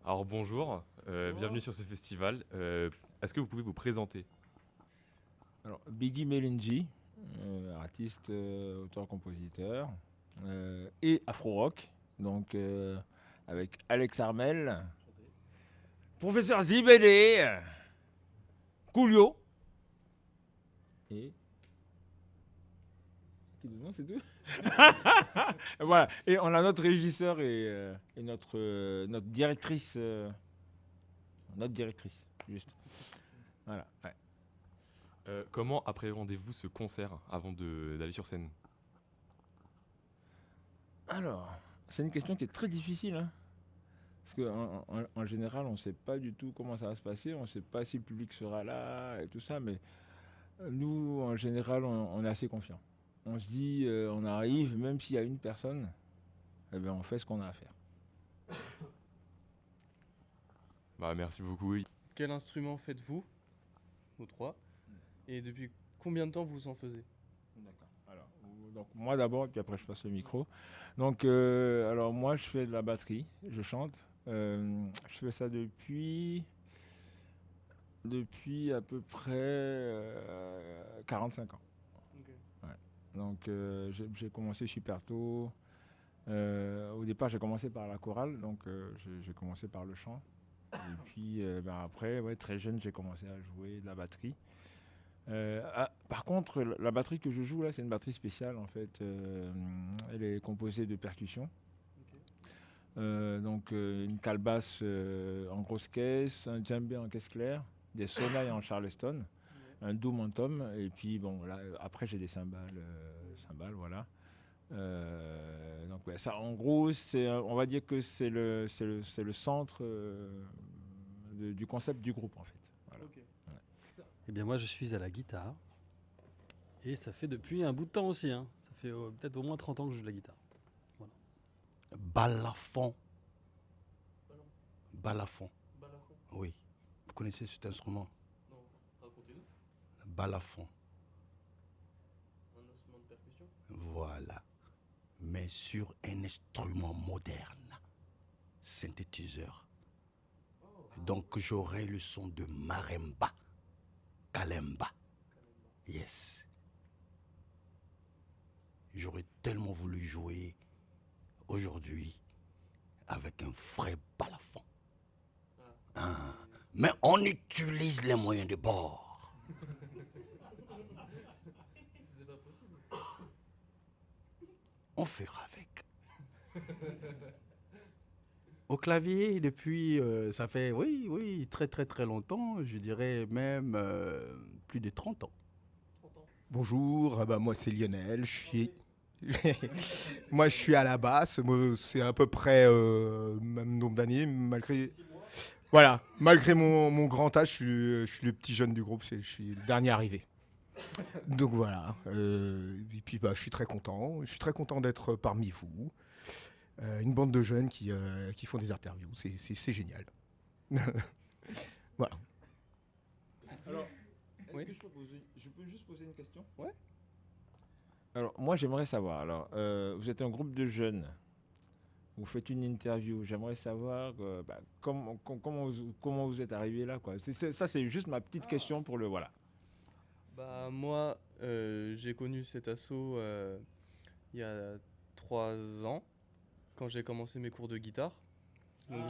Alors bonjour, bienvenue sur ce festival. Est-ce que vous pouvez vous présenter? Alors, Biggie Melenji, artiste, auteur-compositeur, et afro-rock, donc avec Alex Armel, professeur Zibélé, Coolio, et... c'est tout. Voilà, et on a notre régisseur et notre directrice, juste. Voilà, ouais. Comment appréhendez-vous ce concert avant d'aller sur scène? Alors, c'est une question qui est très difficile, hein. Parce qu'en général, on ne sait pas du tout comment ça va se passer, on ne sait pas si le public sera là et tout ça, mais nous, en général, on est assez confiants. On se dit, on arrive, même s'il y a une personne, eh bien, on fait ce qu'on a à faire. Bah merci beaucoup. Oui. Quel instrument faites-vous, vous trois, et depuis combien de temps vous en faisiez? D'accord. Alors, donc moi d'abord, puis après je passe le micro. Donc, alors moi, je fais de la batterie, je chante. Je fais ça depuis à peu près 45 ans. Ok. Ouais. Donc j'ai commencé super tôt. Au départ, j'ai commencé par la chorale, donc j'ai commencé par le chant. Et puis après, ouais, très jeune, j'ai commencé à jouer de la batterie. Par contre, la batterie que je joue là, c'est une batterie spéciale en fait. Elle est composée de percussions. Ok. Donc une calebasse en grosse caisse, un djembé en caisse claire, des sonnailles en charleston, Ouais. un doom en tom, et puis bon, là, après j'ai des cymbales, voilà. Donc ouais, ça, en gros, on va dire que c'est le centre du concept du groupe en fait. Voilà. Ok. Ouais. Eh bien moi je suis à la guitare. Et ça fait depuis un bout de temps aussi. Hein. Ça fait peut-être au moins 30 ans que je joue de la guitare. Voilà. Balafon. Ballon. Balafon. Balafon. Oui. Vous connaissez cet instrument? Non, racontez-nous. Balafon. Un instrument de percussion. Voilà. Mais sur un instrument moderne. Synthétiseur. Oh. Donc j'aurai le son de marimba. Kalemba. Kalimba. Yes. J'aurais tellement voulu jouer aujourd'hui avec un vrai balafon. Ah. Mais on utilise les moyens de bord. C'était pas possible. On fera avec. Au clavier, depuis, ça fait, oui, très très très longtemps, je dirais même plus de 30 ans. 30 ans. Bonjour, moi c'est Lionel, je suis... moi je suis à la basse, moi, c'est à peu près même nombre d'années, malgré... Voilà, malgré mon grand âge, je suis le petit jeune du groupe, je suis le dernier arrivé. Donc voilà, et puis je suis très content d'être parmi vous. Une bande de jeunes qui font des interviews, c'est génial. Voilà. Alors, est-ce Oui. que je peux juste poser une question? Ouais. Alors, moi, j'aimerais savoir. Alors, vous êtes un groupe de jeunes. Vous faites une interview. J'aimerais savoir comment vous êtes arrivé là, quoi. Ça, c'est juste ma petite question pour le voilà. Bah moi, j'ai connu cet assaut il y a 3 ans, quand j'ai commencé mes cours de guitare. Donc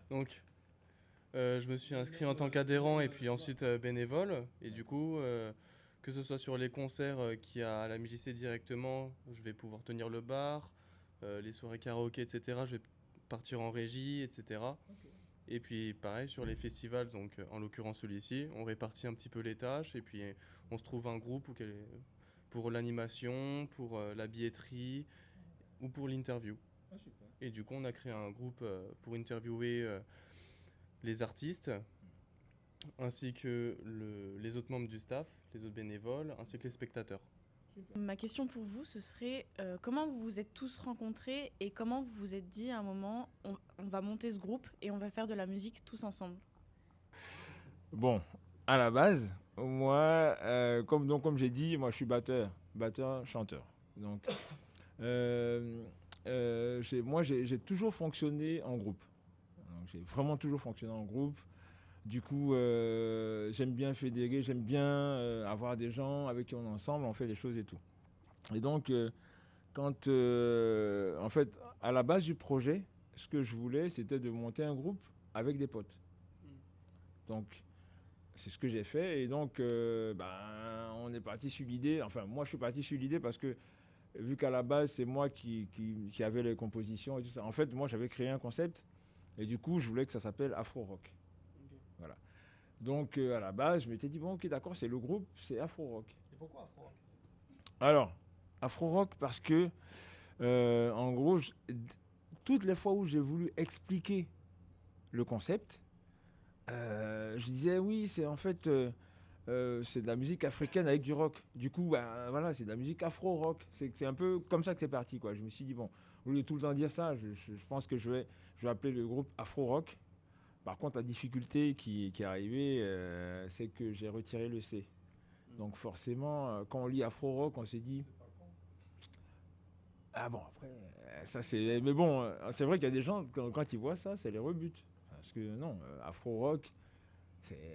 donc je me suis inscrit en tant qu'adhérent et puis ensuite bénévole. Et du coup, que ce soit sur les concerts qu'il y a à la MJC directement, je vais pouvoir tenir le bar, les soirées karaoké, etc. Je vais partir en régie, etc. Et puis pareil sur les festivals, donc en l'occurrence celui-ci, on répartit un petit peu les tâches et puis on se trouve un groupe pour l'animation, pour la billetterie ou pour l'interview. Ah, super. Et du coup, on a créé un groupe pour interviewer les artistes, ainsi que les autres membres du staff, les autres bénévoles, ainsi que les spectateurs. Ma question pour vous, ce serait comment vous vous êtes tous rencontrés et comment vous vous êtes dit à un moment, on va monter ce groupe et on va faire de la musique tous ensemble. Bon, à la base, moi, comme j'ai dit, moi, je suis batteur, chanteur. Donc, euh, moi, j'ai toujours fonctionné en groupe. Donc, j'ai vraiment toujours fonctionné en groupe. Du coup, j'aime bien fédérer, j'aime bien avoir des gens avec qui on est ensemble, on fait des choses et tout. Et donc, quand, en fait, à la base du projet, ce que je voulais, c'était de monter un groupe avec des potes. Donc, c'est ce que j'ai fait. Et donc, on est parti sur l'idée. Enfin, moi, je suis parti sur l'idée parce que, vu qu'à la base, c'est moi qui avait les compositions et tout ça. En fait, moi, j'avais créé un concept. Et du coup, je voulais que ça s'appelle Afro Rock. Ok. Voilà. Donc, à la base, je m'étais dit, bon, ok, d'accord, c'est le groupe, c'est Afro Rock. Et pourquoi Afro Rock? Alors, Afro Rock parce que, en gros, toutes les fois où j'ai voulu expliquer le concept, je disais oui, c'est en fait c'est de la musique africaine avec du rock. Du coup, voilà, c'est de la musique afro-rock. C'est un peu comme ça que c'est parti, quoi. Je me suis dit bon, au lieu de tout le temps dire ça, je pense que je vais appeler le groupe afro-rock. Par contre, la difficulté qui est arrivée, c'est que j'ai retiré le C. Donc forcément, quand on lit afro-rock, on se dit ah bon, après, ça c'est. Mais bon, c'est vrai qu'il y a des gens, quand ils voient ça, ça les rebute. Parce que non, afro-rock,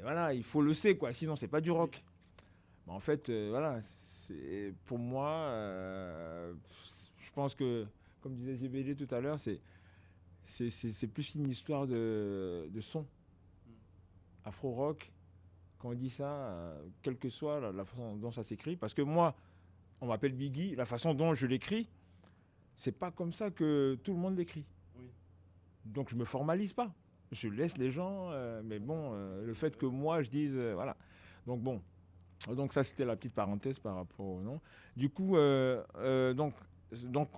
voilà, il faut le C, quoi, sinon c'est pas du rock. Mais en fait, voilà, pour moi, je pense que, comme disait GBD tout à l'heure, c'est plus une histoire de son. Afro-rock, quand on dit ça, quelle que soit la façon dont ça s'écrit, parce que moi, on m'appelle Biggie, la façon dont je l'écris, c'est pas comme ça que tout le monde l'écrit. Oui. Donc je me formalise pas. Je laisse les gens, mais bon, le fait que moi je dise, voilà. Donc bon, donc ça c'était la petite parenthèse par rapport au nom. Du coup, donc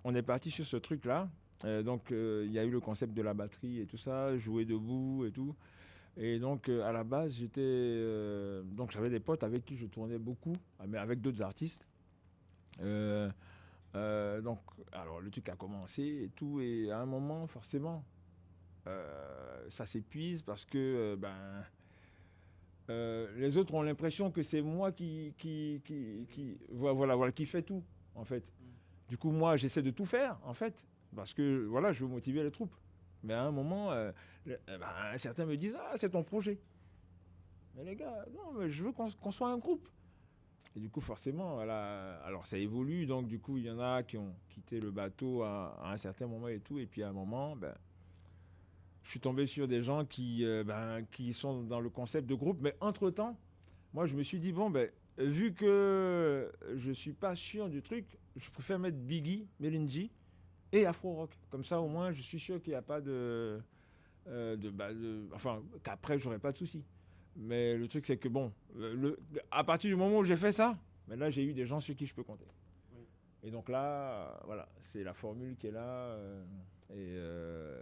on est parti sur ce truc-là. Donc il y a eu le concept de la batterie et tout ça, jouer debout et tout. Et donc à la base donc j'avais des potes avec qui je tournais beaucoup, mais avec d'autres artistes. Donc alors le truc a commencé et tout, et à un moment forcément. Ça s'épuise parce que les autres ont l'impression que c'est moi qui fait tout, en fait. Du coup, moi, j'essaie de tout faire, en fait, parce que, voilà, je veux motiver les troupes. Mais à un moment, certains me disent « Ah, c'est ton projet ». Mais les gars, non, mais je veux qu'on soit un groupe. Et du coup, forcément, voilà, alors ça évolue. Donc, du coup, il y en a qui ont quitté le bateau à un certain moment et tout. Et puis, à un moment, je suis tombé sur des gens qui sont dans le concept de groupe. Mais entre-temps, moi, je me suis dit, bon, vu que je ne suis pas sûr du truc, je préfère mettre Biggie, Melinji et Afro Rock. Comme ça, au moins, je suis sûr qu'il n'y a pas enfin, qu'après, je n'aurai pas de soucis. Mais le truc, c'est que, bon, à partir du moment où j'ai fait ça, là, j'ai eu des gens sur qui je peux compter. Oui. Et donc là, voilà, c'est la formule qui est là.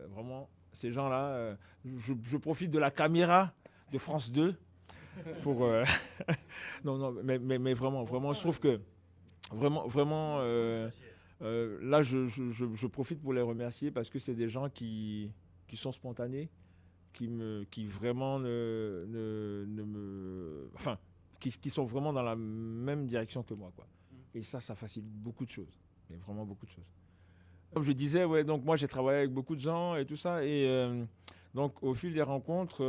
Vraiment, ces gens-là, je profite de la caméra de France 2 pour... non, mais vraiment, je trouve que... Vraiment, là, je profite pour les remercier parce que c'est des gens qui sont spontanés, qui vraiment enfin, qui sont vraiment dans la même direction que moi, quoi. Et ça facilite beaucoup de choses. Mais vraiment beaucoup de choses. Comme je disais, ouais, donc moi j'ai travaillé avec beaucoup de gens et tout ça, et donc au fil des rencontres,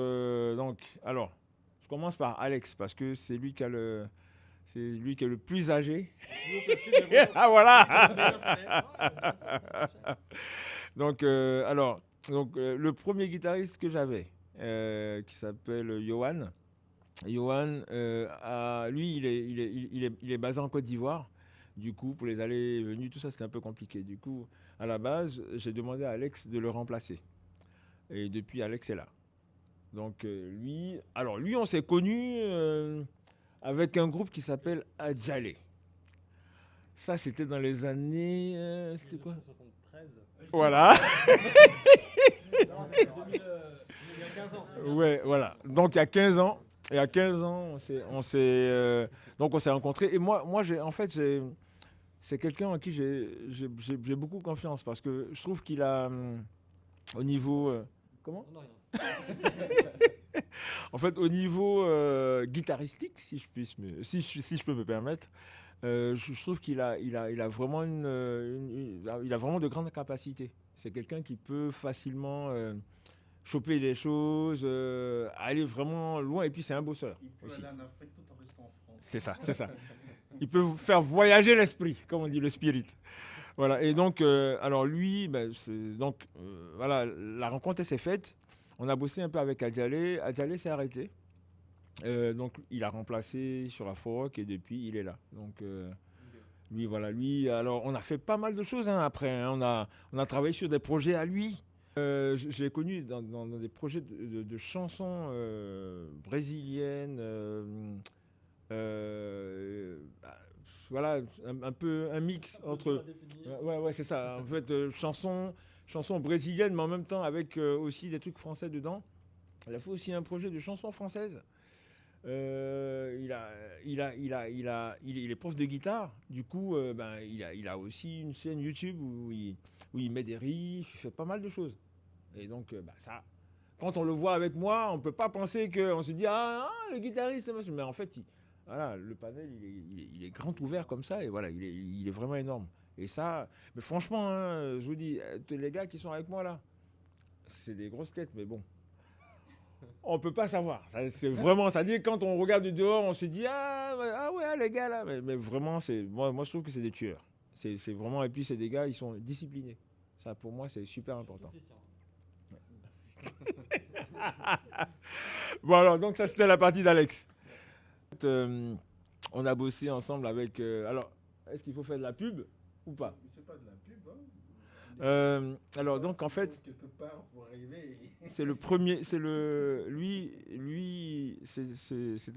alors je commence par Alex parce que c'est lui qui est le plus âgé. Ah voilà. Donc le premier guitariste que j'avais, qui s'appelle Johan. Johan, lui il est basé en Côte d'Ivoire. Du coup, pour les allées et venues, tout ça, c'était un peu compliqué. Du coup, à la base, j'ai demandé à Alex de le remplacer. Et depuis, Alex est là. Donc, lui, on s'est connus avec un groupe qui s'appelle Adjalé. Ça, c'était dans les années... c'était quoi 1973. Voilà. Il y a 15 ans. Ouais, voilà. Donc, il y a 15 ans. Et à 15 ans, on s'est rencontrés. Et moi c'est quelqu'un en qui j'ai beaucoup confiance parce que je trouve qu'il a, au niveau... comment ? Non, rien. En fait, au niveau guitaristique, si je peux me permettre, je trouve qu'il a, il a vraiment il a vraiment de grandes capacités. C'est quelqu'un qui peut facilement choper les choses, aller vraiment loin, et puis c'est un bosseur aussi. en Afrique tout en restant en France. C'est ça, c'est ça. Il peut vous faire voyager l'esprit, comme on dit, le spirit. Voilà, et donc, alors lui, ben, voilà, la rencontre elle s'est faite. On a bossé un peu avec Adjalé. Adjalé s'est arrêté. Donc, il a remplacé sur la Foroc et depuis, il est là. Donc, lui, voilà, lui. Alors, on a fait pas mal de choses hein, après. Hein. On a travaillé sur des projets à lui. Je l'ai connu dans des projets de chansons brésiliennes. Voilà, un peu un mix entre. Ouais, c'est ça. En fait, chansons brésiliennes, mais en même temps avec aussi des trucs français dedans. Il a fait aussi un projet de chansons françaises. Il est prof de guitare. Du coup, il a aussi une chaîne YouTube où il met des riffs, il fait pas mal de choses. Et donc, ça, quand on le voit avec moi, on peut pas penser qu'on se dit le guitariste, mais en fait, voilà, le panel, il est grand ouvert comme ça, et voilà, il est vraiment énorme. Et ça, mais franchement, hein, je vous dis, les gars qui sont avec moi là, c'est des grosses têtes, mais bon. On peut pas savoir. C'est vraiment, ça dit quand on regarde du dehors, on se dit ouais les gars là, mais vraiment moi je trouve que c'est des tueurs. C'est vraiment, et puis c'est des gars, ils sont disciplinés. Ça pour moi c'est super important. Bon alors donc ça c'était la partie d'Alex. On a bossé ensemble avec. Alors est-ce qu'il faut faire de la pub ou pas? C'est pas de la pub, hein. Alors donc en fait. Quelque part pour arriver. C'est le premier, c'était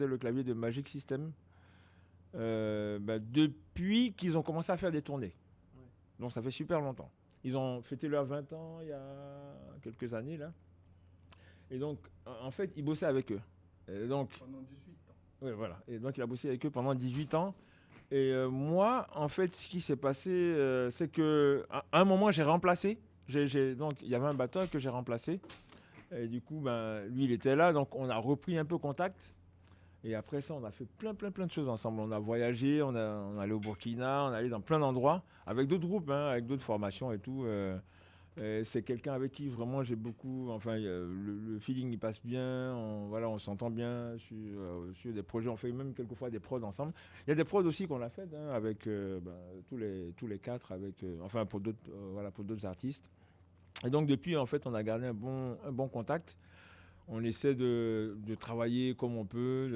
le clavier de Magic System. Depuis qu'ils ont commencé à faire des tournées. Ouais. Donc ça fait super longtemps. Ils ont fêté leurs 20 ans il y a quelques années là. Et donc en fait, il bossait avec eux. Et donc, pendant 18 ans. Oui, voilà. Et donc il a bossé avec eux pendant 18 ans. Et moi, en fait, ce qui s'est passé, c'est que à un moment, j'ai remplacé. Donc il y avait un batteur que j'ai remplacé. Et du coup, lui, il était là. Donc on a repris un peu contact. Et après ça, on a fait plein de choses ensemble. On a voyagé, on allé au Burkina, on est allé dans plein d'endroits avec d'autres groupes, hein, avec d'autres formations et tout. C'est quelqu'un avec qui vraiment j'ai beaucoup. Enfin, le feeling il passe bien. On s'entend bien sur des projets. On fait même quelquefois des prods ensemble. Il y a des prods aussi qu'on a fait hein, avec tous les quatre, pour d'autres artistes. Et donc depuis, en fait, on a gardé un bon contact. On essaie de travailler comme on peut.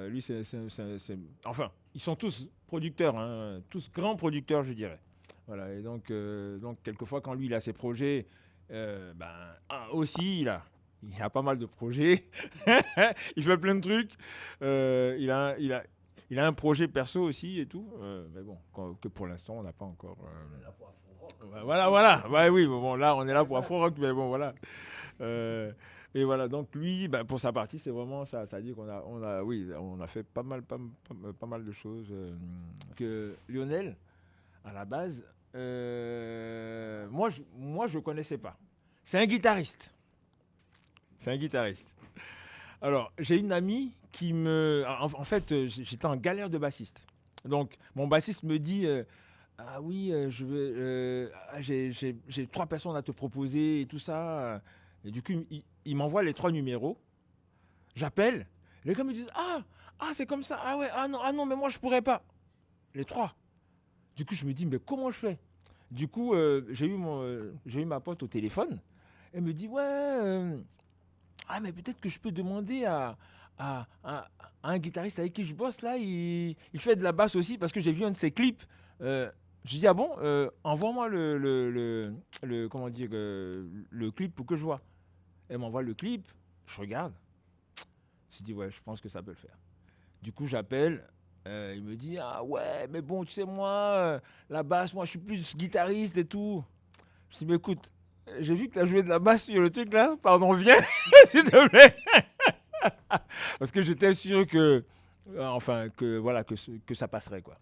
Lui, enfin, ils sont tous producteurs, hein, tous grands producteurs, je dirais. Voilà, et donc quelquefois, quand lui, il a ses projets, aussi, il a pas mal de projets. Il fait plein de trucs. Il a un projet perso aussi et tout. Mais bon, que pour l'instant, on n'a pas encore... On est là pour Afro Rock. Voilà. Ouais, oui, bon, là, on est là pour Afro Rock, mais bon, voilà. Et voilà, donc lui, pour sa partie, c'est vraiment ça. Ça dit qu'on a fait pas mal de choses. Que Lionel, à la base, moi, je connaissais pas. C'est un guitariste. Alors, j'ai une amie qui me... En fait, j'étais en galère de bassiste. Donc, mon bassiste me dit... j'ai 3 personnes à te proposer et tout ça. Et du coup, il m'envoie les 3 numéros. J'appelle. Les gars me disent c'est comme ça. Ah ouais, non, mais moi je pourrais pas. Les 3. Du coup, je me dis mais comment je fais? Du coup, j'ai eu ma pote au téléphone. Elle me dit mais peut-être que je peux demander à un guitariste avec qui je bosse là. Il fait de la basse aussi parce que j'ai vu un de ses clips. Je dis envoie-moi le clip pour que je vois. Elle m'envoie le clip, je regarde. Je dis je pense que ça peut le faire. Du coup j'appelle, il me dit ouais mais bon tu sais moi la basse moi je suis plus guitariste et tout. Je dis mais écoute, j'ai vu que tu as joué de la basse sur le truc là, pardon viens s'il te plaît. Parce que j'étais sûr que ça passerait quoi.